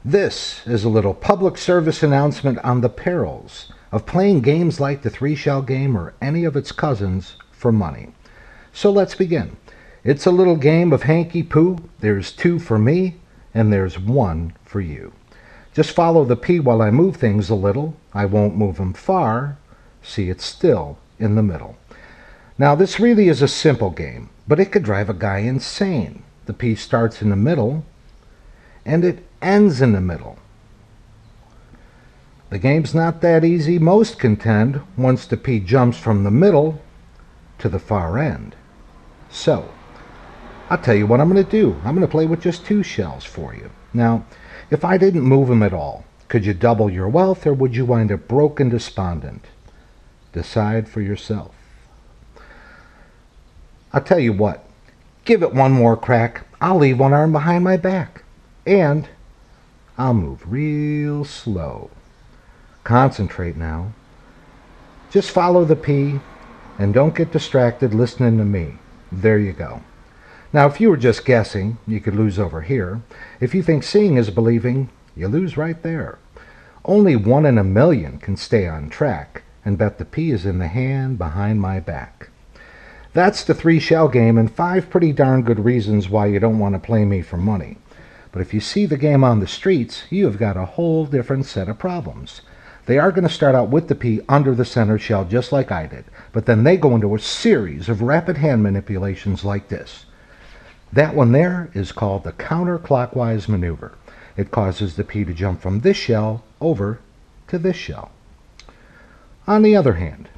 This is a little public service announcement on the perils of playing games like the three-shell game or any of its cousins for money. So let's begin. It's a little game of hanky-poo. There's 2 for me, and there's 1 for you. Just follow the P while I move things a little. I won't move them far. See, it's still in the middle. Now, this really is a simple game, but it could drive a guy insane. The P starts in the middle, and it ends in the middle. The game's not that easy. Most contend once the P jumps from the middle to the far end. So, I'll tell you what I'm going to do. I'm going to play with just 2 shells for you. Now, if I didn't move them at all, could you double your wealth or would you wind up broke and despondent? Decide for yourself. I'll tell you what. Give it one more crack. I'll leave one arm behind my back. And I'll move real slow. Concentrate now. Just follow the P and don't get distracted listening to me. There you go. Now, if you were just guessing, you could lose over here. If you think seeing is believing, you lose right there. Only 1 in a million can stay on track and bet the P is in the hand behind my back. That's the 3-shell game and 5 pretty darn good reasons why you don't want to play me for money. But if you see the game on the streets, you have got a whole different set of problems. They are going to start out with the P under the center shell just like I did, but then they go into a series of rapid hand manipulations like this. That one there is called the counterclockwise maneuver. It causes the P to jump from this shell over to this shell. On the other hand,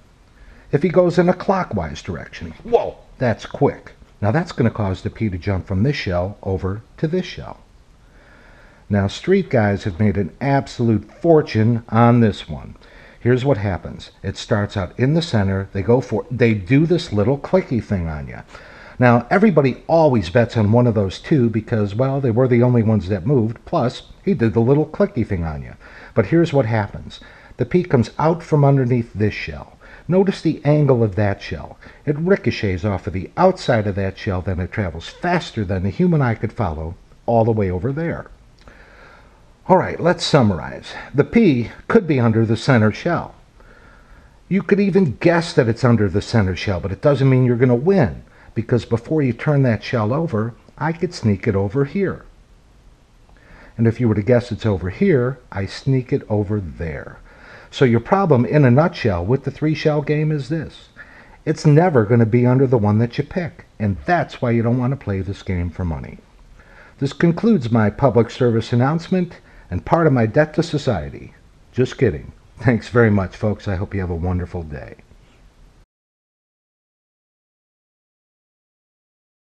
if he goes in a clockwise direction, whoa, that's quick. Now that's going to cause the P to jump from this shell over to this shell. Now, street guys have made an absolute fortune on this one. Here's what happens. It starts out in the center. They do this little clicky thing on you. Now, everybody always bets on one of those 2 because, well, they were the only ones that moved. Plus, he did the little clicky thing on you. But here's what happens. The P comes out from underneath this shell. Notice the angle of that shell. It ricochets off of the outside of that shell, then it travels faster than the human eye could follow all the way over there. All right, let's summarize. The P could be under the center shell. You could even guess that it's under the center shell, but it doesn't mean you're going to win, because before you turn that shell over, I could sneak it over here. And if you were to guess it's over here, I sneak it over there. So your problem in a nutshell with the 3-shell game is this. It's never going to be under the one that you pick, and that's why you don't want to play this game for money. This concludes my public service announcement and part of my debt to society. Just kidding. Thanks very much, folks. I hope you have a wonderful day.